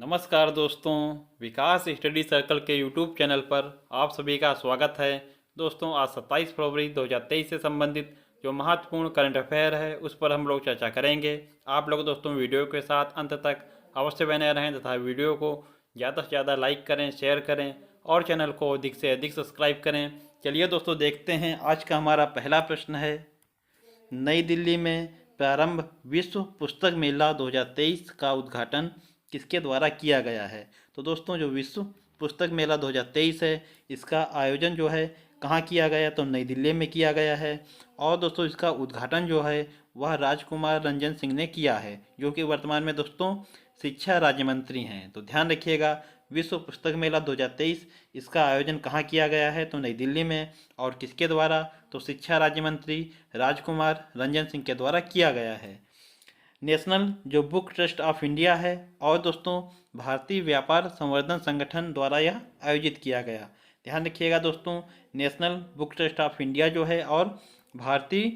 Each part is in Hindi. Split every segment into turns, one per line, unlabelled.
नमस्कार दोस्तों, विकास स्टडी सर्कल के यूट्यूब चैनल पर आप सभी का स्वागत है। दोस्तों, आज 27 फरवरी 2023 से संबंधित जो महत्वपूर्ण करंट अफेयर है उस पर हम लोग चर्चा करेंगे। आप लोग दोस्तों वीडियो के साथ अंत तक अवश्य बने रहें तथा वीडियो को ज़्यादा से ज़्यादा लाइक करें, शेयर करें और चैनल को अधिक से अधिक सब्सक्राइब करें। चलिए दोस्तों, देखते हैं आज का हमारा पहला प्रश्न है। नई दिल्ली में प्रारंभ विश्व पुस्तक मेला 2023 का उद्घाटन किसके द्वारा किया गया है? तो दोस्तों, जो विश्व पुस्तक मेला 2023 है इसका आयोजन जो है कहाँ किया गया? तो नई दिल्ली में किया गया है। और दोस्तों, इसका उद्घाटन जो है वह राजकुमार रंजन सिंह ने किया है, जो कि वर्तमान में दोस्तों शिक्षा राज्य मंत्री हैं। तो ध्यान रखिएगा, विश्व पुस्तक मेला 2023 इसका आयोजन कहाँ किया गया है? तो नई दिल्ली में। और किसके द्वारा? तो शिक्षा राज्य मंत्री राजकुमार रंजन सिंह के द्वारा किया गया है। नेशनल जो बुक ट्रस्ट ऑफ इंडिया है और दोस्तों भारतीय व्यापार संवर्धन संगठन द्वारा यह आयोजित किया गया। ध्यान रखिएगा दोस्तों, national book trust of India जो है और भारतीय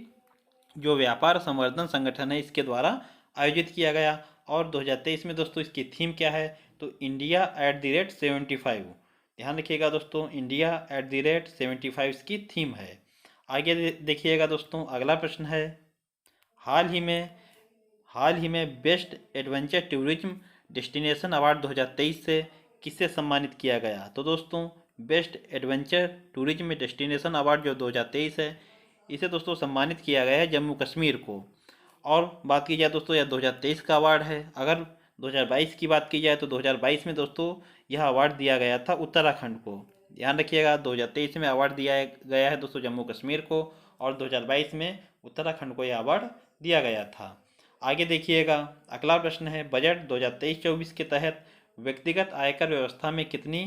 जो व्यापार संवर्धन संगठन है इसके द्वारा आयोजित किया गया। और 2023 में दोस्तों इसकी थीम क्या है? तो इंडिया @75। ध्यान रखिएगा दोस्तों, इंडिया @75 इसकी थीम है। आगे देखिएगा दोस्तों, अगला प्रश्न है। हाल ही में best adventure tourism destination award 2023 से किसे सम्मानित किया गया? तो दोस्तों, best adventure tourism destination award जो 2023 है इसे दोस्तों सम्मानित किया गया है जम्मू कश्मीर को। और बात की जाए दोस्तों, यह 2023 का अवार्ड है। अगर 2022 की बात की जाए तो 2022 में दोस्तों यह अवार्ड दिया गया था उत्तराखंड को। ध्यान रखिएगा, 2023 में अवार्ड दिया गया है दोस्तों जम्मू कश्मीर को और 2022 में उत्तराखंड को यह अवार्ड दिया गया था। आगे देखिएगा, अगला प्रश्न है। बजट 2023-24 के तहत व्यक्तिगत आयकर व्यवस्था में कितनी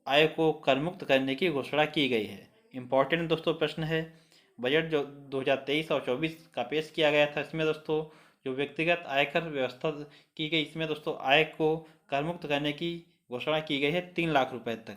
आय को करमुक्त करने की घोषणा की गई है? इम्पॉर्टेंट दोस्तों प्रश्न है। बजट जो 2023 और 24 का पेश किया गया था इसमें दोस्तों जो व्यक्तिगत आयकर व्यवस्था की गई, इसमें दोस्तों आय को करमुक्त करने की घोषणा की गई है 3 लाख रुपए तक।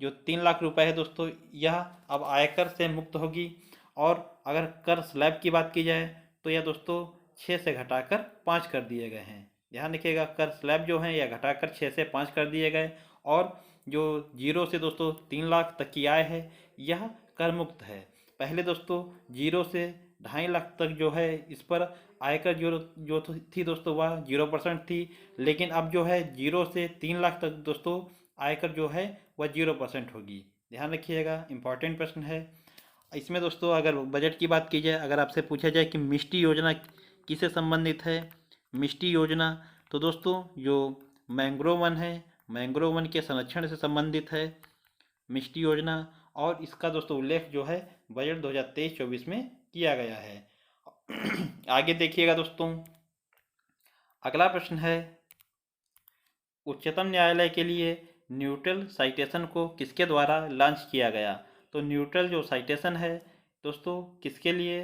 जो 3 लाख रुपए है दोस्तों यह अब आयकर से मुक्त होगी। और अगर कर स्लैब की बात की जाए तो यह दोस्तों 6 से घटाकर 5 कर दिए गए हैं। ध्यान रखिएगा, कर स्लैब जो हैं यह घटाकर 6 से 5 कर दिए गए। और जो 0 से दोस्तों 3 लाख तक की आय है यह कर मुक्त है। पहले दोस्तों 0 से 2.5 लाख तक जो है इस पर आयकर जो थी दोस्तों वह 0% थी। लेकिन अब जो है 0 से 3 लाख तक दोस्तों आयकर जो है वह 0% होगी। ध्यान रखिएगा, इंपॉर्टेंट प्रश्न है। इसमें दोस्तों अगर बजट की बात की जाए, अगर आपसे पूछा जाए कि मिष्टी योजना किससे संबंधित है? मिष्टी योजना तो दोस्तों जो मैंग्रोव वन है, मैंग्रोव वन के संरक्षण से संबंधित है मिष्टी योजना। और इसका दोस्तों उल्लेख जो है बजट 2023-24 में किया गया है। आगे देखिएगा दोस्तों, अगला प्रश्न है। उच्चतम न्यायालय के लिए न्यूट्रल साइटेशन को किसके द्वारा लॉन्च किया गया? तो न्यूट्रल जो साइटेशन है दोस्तों किसके लिए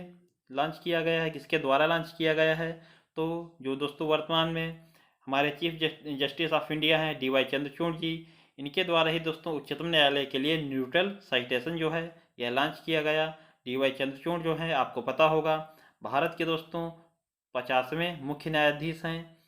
लॉन्च किया गया है, किसके द्वारा लॉन्च किया गया है? तो जो दोस्तों वर्तमान में हमारे चीफ जस्टिस ऑफ इंडिया हैं DY चंद्रचूड़ जी, इनके द्वारा ही दोस्तों उच्चतम न्यायालय के लिए न्यूट्रल साइटेशन जो है यह लॉन्च किया गया। DY चंद्रचूड़ जो है आपको पता होगा भारत के दोस्तों 50वें मुख्य न्यायाधीश हैं।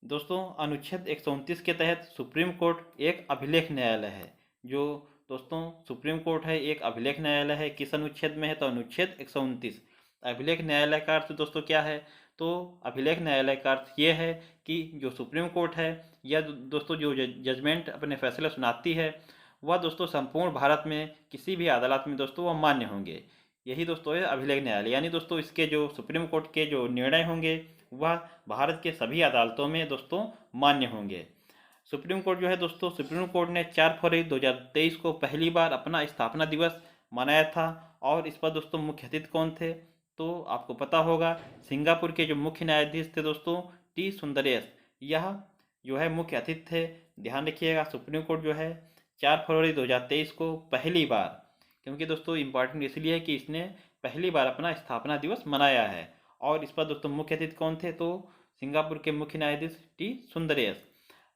दोस्तों अनुच्छेद 129 के तहत सुप्रीम कोर्ट एक अभिलेख न्यायालय है। जो दोस्तों सुप्रीम कोर्ट है एक अभिलेख न्यायालय है, किस अनुच्छेद में है? तो अनुच्छेद 129। अभिलेख न्यायालय का अर्थ दोस्तों क्या है? तो अभिलेख न्यायालय का अर्थ ये है कि जो सुप्रीम कोर्ट है या दोस्तों जो जजमेंट अपने फैसले सुनाती है वह दोस्तों संपूर्ण भारत में किसी भी अदालत में दोस्तों वह मान्य होंगे। यही दोस्तों है अभिलेख न्यायालय, यानी दोस्तों इसके जो सुप्रीम कोर्ट के जो निर्णय होंगे वह भारत के सभी अदालतों में दोस्तों मान्य होंगे। सुप्रीम कोर्ट जो है दोस्तों, सुप्रीम कोर्ट ने 4 फरवरी 2023 को पहली बार अपना स्थापना दिवस मनाया था। और इस पर दोस्तों मुख्य अतिथि कौन थे? तो आपको पता होगा सिंगापुर के जो मुख्य न्यायाधीश थे दोस्तों T सुंदरेश, यह जो है मुख्य अतिथि थे। ध्यान रखिएगा, सुप्रीम कोर्ट जो है 4 फरवरी 2023 को पहली बार, क्योंकि दोस्तों इम्पॉर्टेंट इसलिए है कि इसने पहली बार अपना स्थापना दिवस मनाया है। और इस पर दोस्तों मुख्य अतिथि कौन थे? तो सिंगापुर के मुख्य न्यायाधीश T सुंदरेश।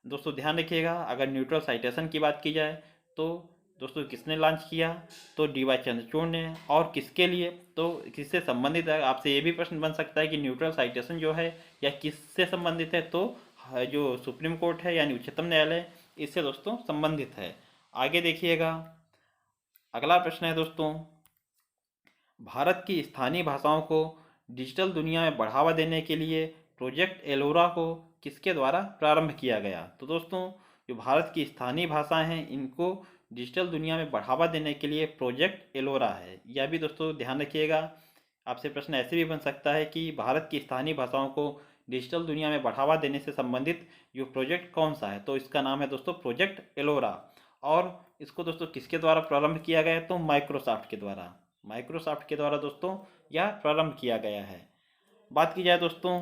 दोस्तों ध्यान रखिएगा, अगर न्यूट्रल साइटेशन की बात की जाए तो दोस्तों किसने लॉन्च किया? तो DY चंद्रचूड़ ने। और किसके लिए? तो किससे संबंधित है? आपसे ये भी प्रश्न बन सकता है कि न्यूट्रल साइटेशन जो है यह किससे संबंधित है? तो जो सुप्रीम कोर्ट है यानी उच्चतम न्यायालय, इससे दोस्तों संबंधित है। आगे देखिएगा, अगला प्रश्न है दोस्तों, भारत की स्थानीय भाषाओं को डिजिटल दुनिया में बढ़ावा देने के लिए प्रोजेक्ट एलोरा को किसके द्वारा प्रारंभ किया गया? तो दोस्तों, जो भारत की स्थानीय भाषाएं हैं इनको डिजिटल दुनिया में बढ़ावा देने के लिए प्रोजेक्ट एलोरा है। यह भी दोस्तों ध्यान रखिएगा, आपसे प्रश्न ऐसे भी बन सकता है कि भारत की स्थानीय भाषाओं को डिजिटल दुनिया में बढ़ावा देने से संबंधित जो प्रोजेक्ट कौन सा है? तो इसका नाम है दोस्तों प्रोजेक्ट एलोरा। और इसको दोस्तों किसके द्वारा प्रारंभ किया गया? तो माइक्रोसॉफ्ट के द्वारा। माइक्रोसॉफ्ट के द्वारा दोस्तों यह प्रारंभ किया गया है। बात की जाए दोस्तों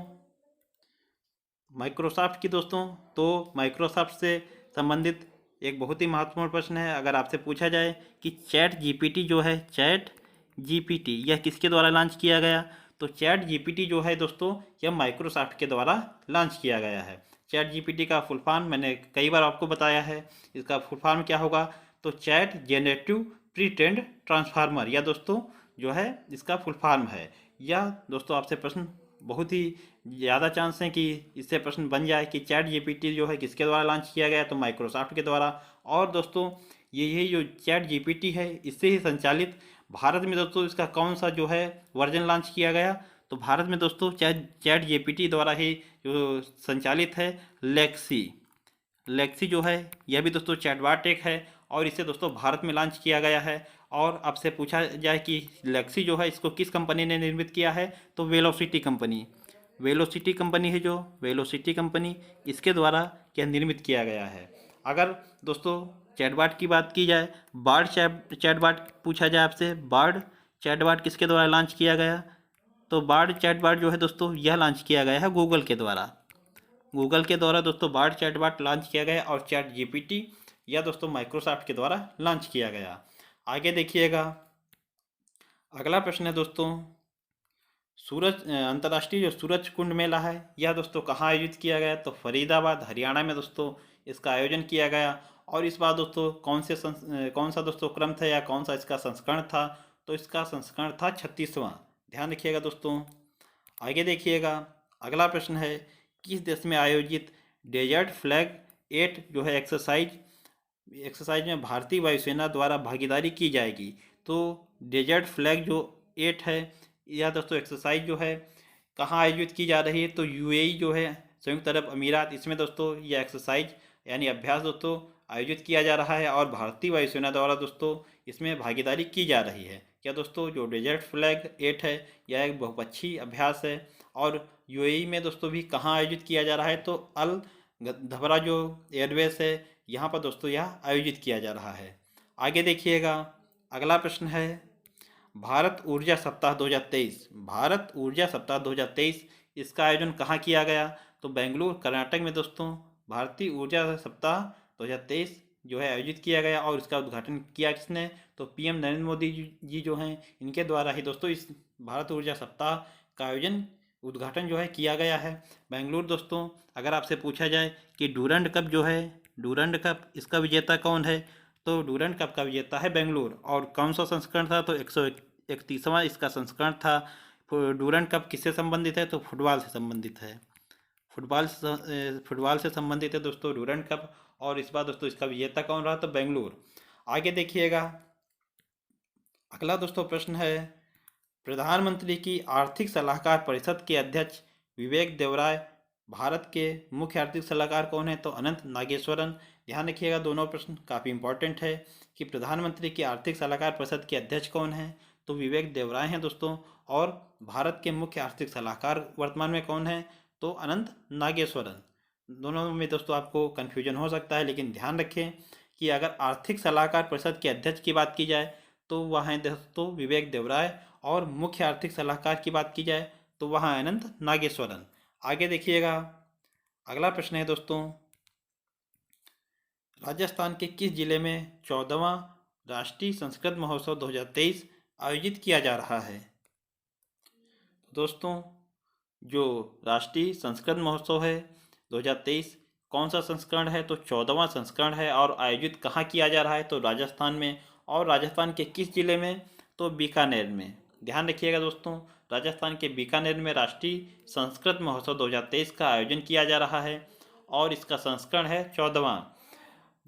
माइक्रोसॉफ्ट की दोस्तों, तो माइक्रोसॉफ्ट से संबंधित एक बहुत ही महत्वपूर्ण प्रश्न है। अगर आपसे पूछा जाए कि चैट जीपीटी जो है, चैट जीपीटी यह किसके द्वारा लॉन्च किया गया? तो चैट जीपीटी जो है दोस्तों यह माइक्रोसॉफ्ट के द्वारा लॉन्च किया गया है। चैट जीपीटी का फुल फॉर्म मैंने कई बार आपको बताया है, इसका फुल फॉर्म क्या होगा? तो chat generative pre trend transformer, यह दोस्तों जो है इसका फुल फॉर्म है। यह दोस्तों आपसे प्रश्न बहुत ही ज़्यादा चांस है कि इससे प्रश्न बन जाए कि चैट जीपीटी जो है किसके द्वारा लॉन्च किया गया? तो माइक्रोसॉफ्ट के द्वारा। और दोस्तों यही जो चैट जीपीटी है इससे ही संचालित भारत में दोस्तों इसका कौन सा जो है वर्जन लॉन्च किया गया? तो भारत में दोस्तों चैट जीपीटी द्वारा ही जो संचालित है लेक्सी। लेक्सी जो है यह भी दोस्तों चैटबॉट एक है और इसे दोस्तों भारत में लॉन्च किया गया है। और आपसे पूछा जाए कि लेक्सी जो है इसको किस कंपनी ने निर्मित किया है? तो वेलोसिटी कंपनी। वेलोसिटी कंपनी है जो वेलोसिटी कंपनी, इसके द्वारा यह निर्मित किया गया है। अगर दोस्तों चैटबॉट की बात की जाए, बार्ड चैटबॉट पूछा जाए आपसे, बार्ड चैटबॉट किसके द्वारा लॉन्च किया गया? तो बार्ड चैटबॉट जो है दोस्तों यह लॉन्च किया गया है गूगल के द्वारा। गूगल के द्वारा दोस्तों बार्ड चैटबॉट लॉन्च किया गया और चैट जीपीटी यह दोस्तों माइक्रोसॉफ्ट के द्वारा लॉन्च किया गया। आगे देखिएगा, अगला प्रश्न है दोस्तों, अंतर्राष्ट्रीय जो सूरज कुंड मेला है यह दोस्तों कहाँ आयोजित किया गया? तो फरीदाबाद हरियाणा में दोस्तों इसका आयोजन किया गया। और इस बार दोस्तों कौन सा दोस्तों क्रम था या कौन सा इसका संस्करण था? तो इसका संस्करण था 36वां। ध्यान रखिएगा दोस्तों। आगे देखिएगा, अगला प्रश्न है, किस देश में आयोजित डेजर्ट फ्लैग 8 जो है एक्सरसाइज में भारतीय वायुसेना द्वारा भागीदारी की जाएगी? तो डेजर्ट फ्लैग जो 8 है यह दोस्तों एक्सरसाइज जो है कहाँ आयोजित की जा रही है? तो यूएई जो है संयुक्त अरब अमीरात, इसमें दोस्तों यह एक्सरसाइज यानी अभ्यास दोस्तों आयोजित किया जा रहा है और भारतीय वायुसेना द्वारा दोस्तों इसमें भागीदारी की जा रही है। क्या दोस्तों जो डेजर्ट फ्लैग 8 है यह एक बहुपक्षीय अभ्यास है और यूएई में दोस्तों भी कहाँ आयोजित किया जा रहा है? तो अल धबरा जो एयरवेस है यहाँ पर दोस्तों यह आयोजित किया जा रहा है। आगे देखिएगा, अगला प्रश्न है, भारत ऊर्जा सप्ताह 2023, भारत ऊर्जा सप्ताह 2023 इसका आयोजन कहाँ किया गया? तो बेंगलुरु कर्नाटक में दोस्तों भारतीय ऊर्जा सप्ताह 2023 जो है आयोजित किया गया और इसका उद्घाटन किया किसने? तो पीएम नरेंद्र मोदी जी जो हैं इनके द्वारा ही दोस्तों इस भारत ऊर्जा सप्ताह का आयोजन उद्घाटन जो है किया गया है बेंगलुरु। दोस्तों अगर आपसे पूछा जाए कि डूरंड कप जो है, डूरंड कप इसका विजेता कौन है? तो डूरंड कप का विजेता है बेंगलुरु। और कौन सा संस्करण था? तो 131वां इसका संस्करण था। डूरंड कप किससे संबंधित है? तो फुटबॉल से संबंधित है। फुटबॉल से संबंधित है दोस्तों डूरंड कप। और इस बार दोस्तों इसका विजेता कौन रहा? तो बेंगलुरु। आगे देखिएगा, अगला दोस्तों प्रश्न है, प्रधानमंत्री की आर्थिक सलाहकार परिषद के अध्यक्ष विवेक देवराय भारत के मुख्य आर्थिक सलाहकार कौन है? तो अनंत नागेश्वरन। ध्यान रखिएगा, दोनों प्रश्न काफ़ी इंपॉर्टेंट है कि प्रधानमंत्री की आर्थिक सलाहकार परिषद के अध्यक्ष कौन है? तो विवेक देवराय हैं दोस्तों। और भारत के मुख्य आर्थिक सलाहकार वर्तमान में कौन है? तो अनंत नागेश्वरन। दोनों में दोस्तों आपको कन्फ्यूजन हो सकता है, लेकिन ध्यान रखें कि अगर आर्थिक सलाहकार परिषद के अध्यक्ष की बात की जाए तो वह हैं दोस्तों विवेक देवराय, और मुख्य आर्थिक सलाहकार की बात की जाए तो वह अनंत नागेश्वरन। आगे देखिएगा, अगला प्रश्न है दोस्तों, राजस्थान के किस जिले में 14वां राष्ट्रीय संस्कृत महोत्सव 2023 आयोजित किया जा रहा है? दोस्तों जो राष्ट्रीय संस्कृत महोत्सव है 2023 कौन सा संस्करण है? तो 14वां संस्करण है और आयोजित कहाँ किया जा रहा है? तो राजस्थान में। और राजस्थान के किस जिले में? तो बीकानेर में। ध्यान रखिएगा दोस्तों, राजस्थान के बीकानेर में राष्ट्रीय संस्कृत महोत्सव 2023 का आयोजन किया जा रहा है। और इसका संस्करण है 14वां।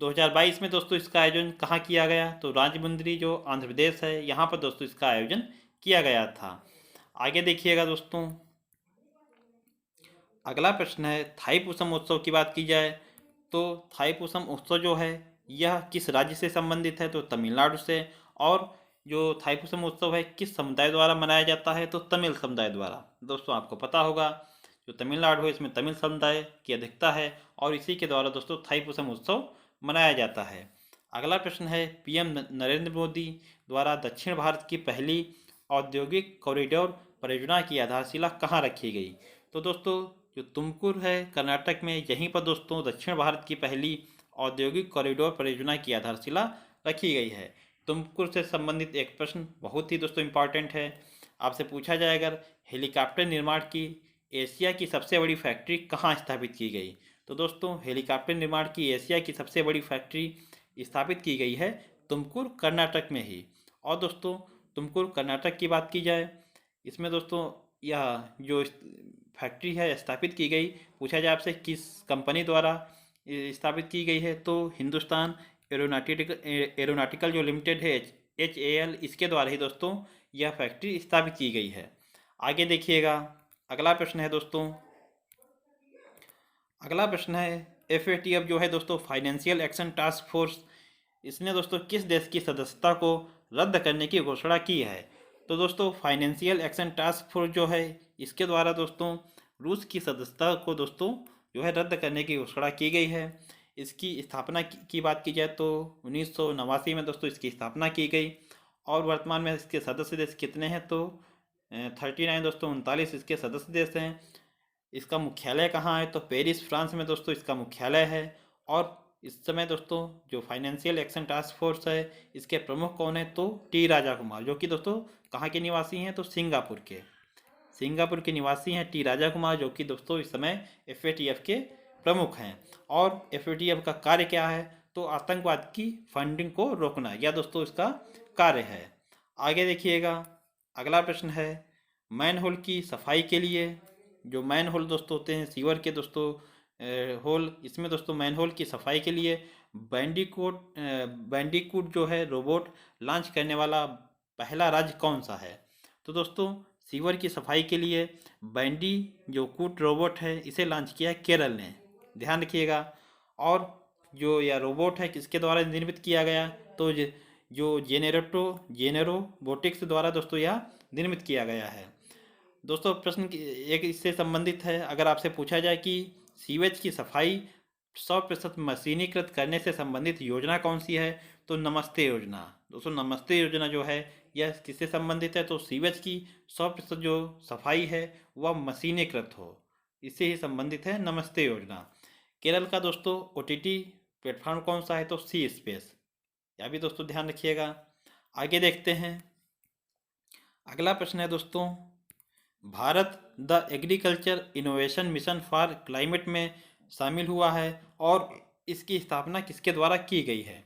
2022 में दोस्तों इसका आयोजन कहाँ किया गया, तो राजमुंद्री जो आंध्र प्रदेश है यहाँ पर दोस्तों इसका आयोजन किया गया था। आगे देखिएगा दोस्तों, अगला प्रश्न है थाईपुसम उत्सव की बात की जाए तो थाईपुसम उत्सव जो है यह किस राज्य से संबंधित है, तो तमिलनाडु से। और जो थाईपुसम उत्सव है किस समुदाय द्वारा मनाया जाता है, तो तमिल समुदाय द्वारा। दोस्तों आपको पता होगा जो तमिलनाडु है इसमें तमिल समुदाय की अधिकता है और इसी के द्वारा दोस्तों थाईपुसम उत्सव मनाया जाता है। अगला प्रश्न है पीएम नरेंद्र मोदी द्वारा दक्षिण भारत की पहली औद्योगिक कॉरिडोर परियोजना की आधारशिला कहाँ रखी गई, तो दोस्तों जो तुमकुर है कर्नाटक में, यहीं पर दोस्तों दक्षिण भारत की पहली औद्योगिक कॉरिडोर परियोजना की आधारशिला रखी गई है। तुमकुर से संबंधित एक प्रश्न बहुत ही दोस्तों इम्पॉर्टेंट है, आपसे पूछा जाए अगर हेलीकॉप्टर निर्माण की एशिया की सबसे बड़ी फैक्ट्री कहाँ स्थापित की गई, तो दोस्तों हेलीकॉप्टर निर्माण की एशिया की सबसे बड़ी फैक्ट्री स्थापित की गई है तुमकुर कर्नाटक में ही। और दोस्तों तुमकुर कर्नाटक की बात की जाए, इसमें दोस्तों यह जो फैक्ट्री है स्थापित की गई, पूछा जाए आपसे किस कंपनी द्वारा स्थापित की गई है, तो हिंदुस्तान एरोनॉटिकल जो लिमिटेड है HAL, इसके द्वारा ही दोस्तों यह फैक्ट्री स्थापित की गई है। आगे देखिएगा, अगला प्रश्न है दोस्तों, अगला प्रश्न है FATF जो है दोस्तों फाइनेंशियल एक्शन टास्क फोर्स, इसने दोस्तों किस देश की सदस्यता को रद्द करने की घोषणा की है, तो दोस्तों फाइनेंशियल एक्शन टास्क फोर्स जो है इसके द्वारा दोस्तों रूस की सदस्यता को दोस्तों जो है रद्द करने की घोषणा की गई है। इसकी स्थापना की बात की जाए तो 1989 में दोस्तों इसकी स्थापना की गई और वर्तमान में इसके सदस्य देश कितने हैं, तो 39 दोस्तों 39 इसके सदस्य देश हैं। इसका मुख्यालय कहाँ है, तो पेरिस फ्रांस में दोस्तों इसका मुख्यालय है। और इस समय दोस्तों जो फाइनेंशियल एक्शन टास्क फोर्स है इसके प्रमुख कौन है, तो टी राजा कुमार, जो कि दोस्तों कहाँ के निवासी हैं, तो सिंगापुर के निवासी हैं टी राजा कुमार, जो कि दोस्तों इस समय FATF के प्रमुख हैं। और FATF का कार्य क्या है, तो आतंकवाद की फंडिंग को रोकना, यह दोस्तों इसका कार्य है। आगे देखिएगा, अगला प्रश्न है मैन होल की सफाई के लिए, जो मैन होल दोस्तों होते हैं सीवर के दोस्तों होल, इसमें दोस्तों मैन होल की सफाई के लिए बैंडिकूट जो है रोबोट लॉन्च करने वाला पहला राज्य कौन सा है, तो दोस्तों सीवर की सफाई के लिए बैंडी जो कूट रोबोट है इसे लॉन्च किया है केरल ने, ध्यान रखिएगा। और जो यह रोबोट है किसके द्वारा निर्मित किया गया, तो जो जेनेरोबोटिक्स द्वारा दोस्तों यह निर्मित किया गया है। दोस्तों प्रश्न एक इससे संबंधित है, अगर आपसे पूछा जाए कि सीवेज की सफाई 100% मशीनीकृत करने से संबंधित योजना कौन सी है, तो नमस्ते योजना। दोस्तों नमस्ते योजना जो है यह किससे संबंधित है, तो सीवेज की 100% जो सफाई है वह मशीनीकृत हो, इससे ही संबंधित है नमस्ते योजना। केरल का दोस्तों OTT प्लेटफॉर्म कौन सा है, तो सी स्पेस, यह भी दोस्तों ध्यान रखिएगा। आगे देखते हैं, अगला प्रश्न है दोस्तों Bharat the agriculture innovation mission for climate में शामिल हुआ है और इसकी स्थापना किसके द्वारा की गई है,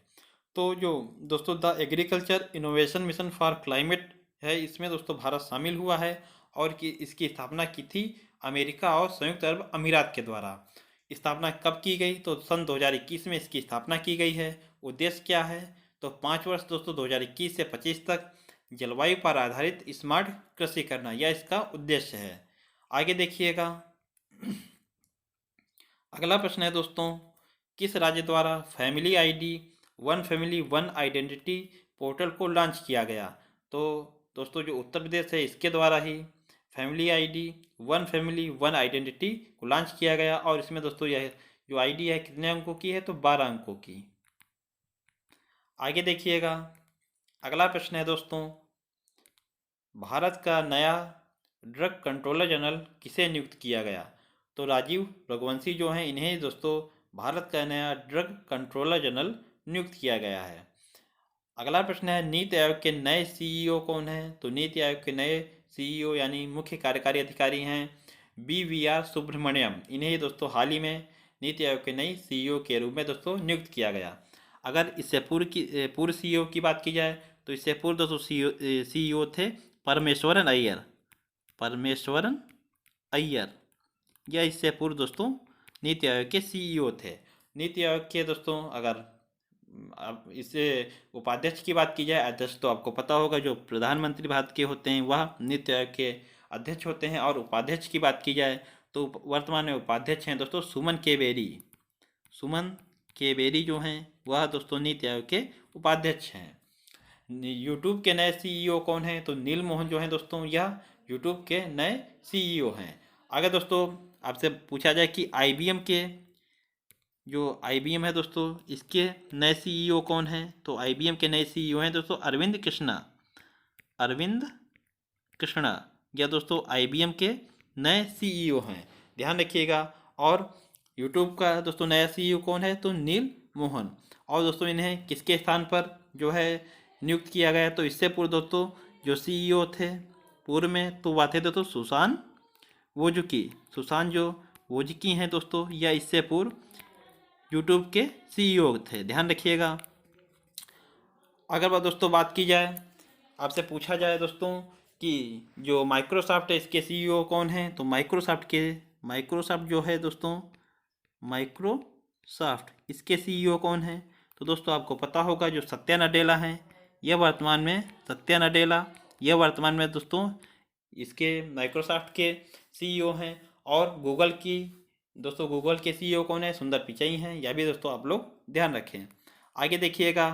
तो जो दोस्तों the agriculture innovation mission for climate है इसमें दोस्तों भारत शामिल हुआ है और इसकी स्थापना की थी अमेरिका और संयुक्त अरब अमीरात के द्वारा। स्थापना कब की गई, तो सन 2021 में इसकी स्थापना की गई है। उद्देश्य क्या है, तो 5 वर्ष दोस्तों 2021 से 25 तक जलवायु पर आधारित स्मार्ट कृषि करना, यह इसका उद्देश्य है। आगे देखिएगा, अगला प्रश्न है दोस्तों किस राज्य द्वारा family ID one family one identity portal को लॉन्च किया गया, तो दोस्तों जो उत्तर प्रदेश है इसके द्वारा ही family ID one family one identity को लॉन्च किया गया। और इसमें दोस्तों यह जो ID है कितने अंकों की है, तो 12 अंकों की। आगे देखिएगा, अगला प्रश्न है दोस्तों भारत का नया ड्रग कंट्रोलर जनरल किसे नियुक्त किया गया, तो राजीव रघुवंशी जो हैं इन्हें दोस्तों भारत का नया ड्रग कंट्रोलर जनरल नियुक्त किया गया है। अगला प्रश्न है नीति आयोग के नए CEO कौन हैं, तो नीति आयोग के नए CEO यानी मुख्य कार्यकारी अधिकारी हैं BVR सुब्रमण्यम, इन्हें दोस्तों हाल ही में नीति आयोग के नई CEO के रूप में दोस्तों नियुक्त किया गया। अगर इससे पूर्व CEO की बात की जाए तो इससे पूर्व दोस्तों CEO थे परमेश्वरन अय्यर, यह इससे पूर्व दोस्तों नीति आयोग के सीईओ थे। नीति आयोग के दोस्तों अगर अब इससे उपाध्यक्ष की बात की जाए, अध्यक्ष तो आपको पता होगा जो प्रधानमंत्री भारत के होते हैं वह नीति आयोग के अध्यक्ष होते हैं। और उपाध्यक्ष की बात की जाए तो वर्तमान में उपाध्यक्ष हैं दोस्तों सुमन के बेरी। सुमन के बेरी जो हैं वह दोस्तों नीति आयोग के उपाध्यक्ष हैं। यूट्यूब के नए सीईओ कौन हैं? तो नील मोहन जो हैं दोस्तों यह यूट्यूब के नए सीईओ हैं। अगर दोस्तों आपसे पूछा जाए कि आईबीएम के जो आईबीएम है दोस्तों इसके नए सीईओ कौन हैं? तो आईबीएम के नए सीईओ हैं दोस्तों अरविंद कृष्णा। अरविंद कृष्णा या दोस्तों आईबीएम के नए सीईओ हैं, ध्यान रखिएगा। और यूट्यूब का दोस्तों नया सीईओ कौन है? तो नील मोहन। और दोस्तों इन्हें किसके स्थान पर जो है नियुक्त किया गया? तो इससे पूर्व दोस्तों जो सीईओ थे पूर्व में तो वह थे दोस्तों सुशांत वोजुकी। सुशांत जो वोजुकी हैं दोस्तों या इससे पूर्व यूट्यूब के सीईओ थे, ध्यान रखिएगा। अगर दोस्तों बात की जाए, आपसे पूछा जाए दोस्तों कि जो माइक्रोसॉफ्ट है इसके सीईओ कौन हैं? तो माइक्रोसॉफ्ट जो है दोस्तों माइक्रोसॉफ्ट इसके सीईओ कौन हैं? तो दोस्तों आपको पता होगा जो सत्या नडेला हैं यह वर्तमान में दोस्तों इसके माइक्रोसॉफ्ट के सीईओ हैं। और गूगल के सीईओ कौन है? सुंदर पिचाई हैं। यह भी दोस्तों आप लोग ध्यान रखें। आगे देखिएगा,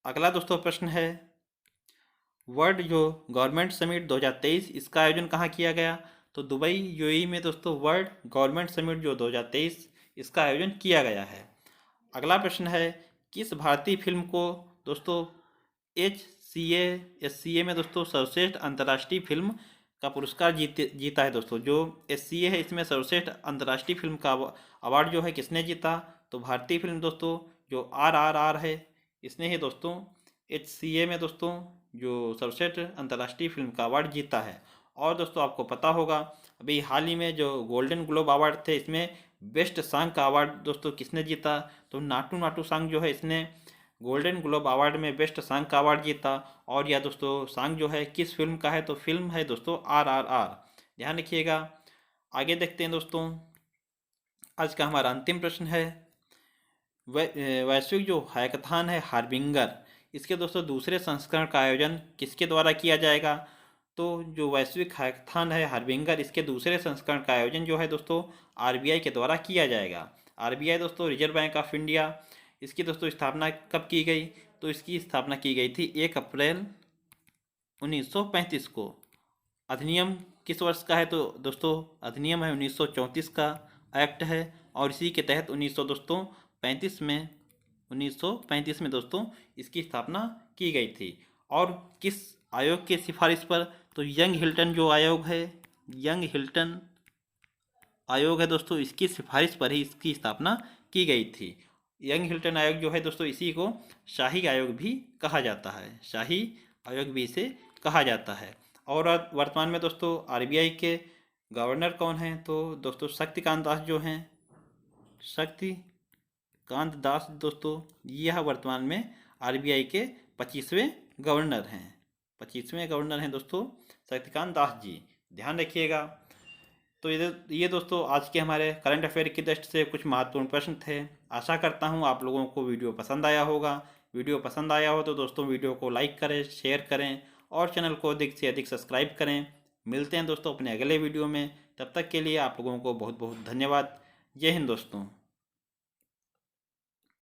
अगला दोस्तों प्रश्न है वर्ल्ड जो गवर्नमेंट समिट 2023 इसका आयोजन कहाँ किया गया? तो दुबई यूएई में दोस्तों वर्ल्ड गवर्नमेंट समिट जो 2023 इसका आयोजन किया गया है। अगला प्रश्न है किस भारतीय फिल्म को दोस्तों एचसीए में दोस्तों सर्वश्रेष्ठ अंतर्राष्ट्रीय फिल्म का पुरस्कार जीता है? दोस्तों जो एचसीए है इसमें सर्वश्रेष्ठ अंतर्राष्ट्रीय फिल्म का अवार्ड जो है किसने जीता? तो भारतीय फिल्म दोस्तों जो आरआरआर है इसने ही दोस्तों एचसीए में दोस्तों जो सर्वश्रेष्ठ अंतर्राष्ट्रीय फिल्म का अवार्ड जीता है। और दोस्तों आपको पता होगा अभी हाल ही में जो गोल्डन ग्लोब अवार्ड थे इसमें बेस्ट सॉन्ग का अवार्ड दोस्तों किसने जीता? तो नाटू नाटू सॉन्ग जो है इसने गोल्डन ग्लोब अवार्ड में बेस्ट सॉन्ग का अवार्ड जीता। और यह दोस्तों सॉन्ग जो है किस फिल्म का है? तो फिल्म है दोस्तों आरआरआर, ध्यान रखिएगा। आगे देखते हैं दोस्तों, आज का हमारा अंतिम प्रश्न है वैश्विक जो हैकाथॉन है हार्बिंगर इसके दोस्तों दूसरे संस्करण का आयोजन किसके द्वारा किया जाएगा? तो जो वैश्विक हैकाथॉन है हार्बिंगर इसके दूसरे संस्करण का आयोजन जो है दोस्तों आरबीआई के द्वारा किया जाएगा। आरबीआई दोस्तों रिजर्व बैंक ऑफ इंडिया, इसकी दोस्तों स्थापना कब की गई? तो इसकी स्थापना की गई थी 1 अप्रैल 1935 को। अधिनियम किस वर्ष का है? तो दोस्तों अधिनियम है 1934 का एक्ट है। और इसी के तहत 1935 में दोस्तों इसकी स्थापना की गई थी। और किस आयोग के सिफारिश पर? तो यंग हिल्टन जो आयोग है, यंग हिल्टन आयोग है दोस्तों इसकी सिफारिश पर ही इसकी स्थापना की गई थी। यंग हिल्टन आयोग जो है दोस्तों इसी को शाही आयोग भी कहा जाता है, शाही आयोग भी इसे कहा जाता है। और वर्तमान में दोस्तों आरबीआई के गवर्नर कौन हैं? तो दोस्तों शक्तिकांत दास जो हैं, शक्तिकांत दास दोस्तों यह वर्तमान में आरबीआई के 25वें गवर्नर हैं। 25वें गवर्नर हैं दोस्तों शक्तिकांत दास जी, ध्यान रखिएगा। तो ये दोस्तों आज के हमारे करंट अफेयर की दृष्टि से कुछ महत्वपूर्ण प्रश्न थे। आशा करता हूँ आप लोगों को वीडियो पसंद आया होगा। वीडियो पसंद आया हो तो दोस्तों वीडियो को लाइक करें, शेयर करें और चैनल को अधिक से अधिक सब्सक्राइब करें। मिलते हैं दोस्तों अपने अगले वीडियो में, तब तक के लिए आप लोगों को बहुत बहुत धन्यवाद। जय हिंद दोस्तों।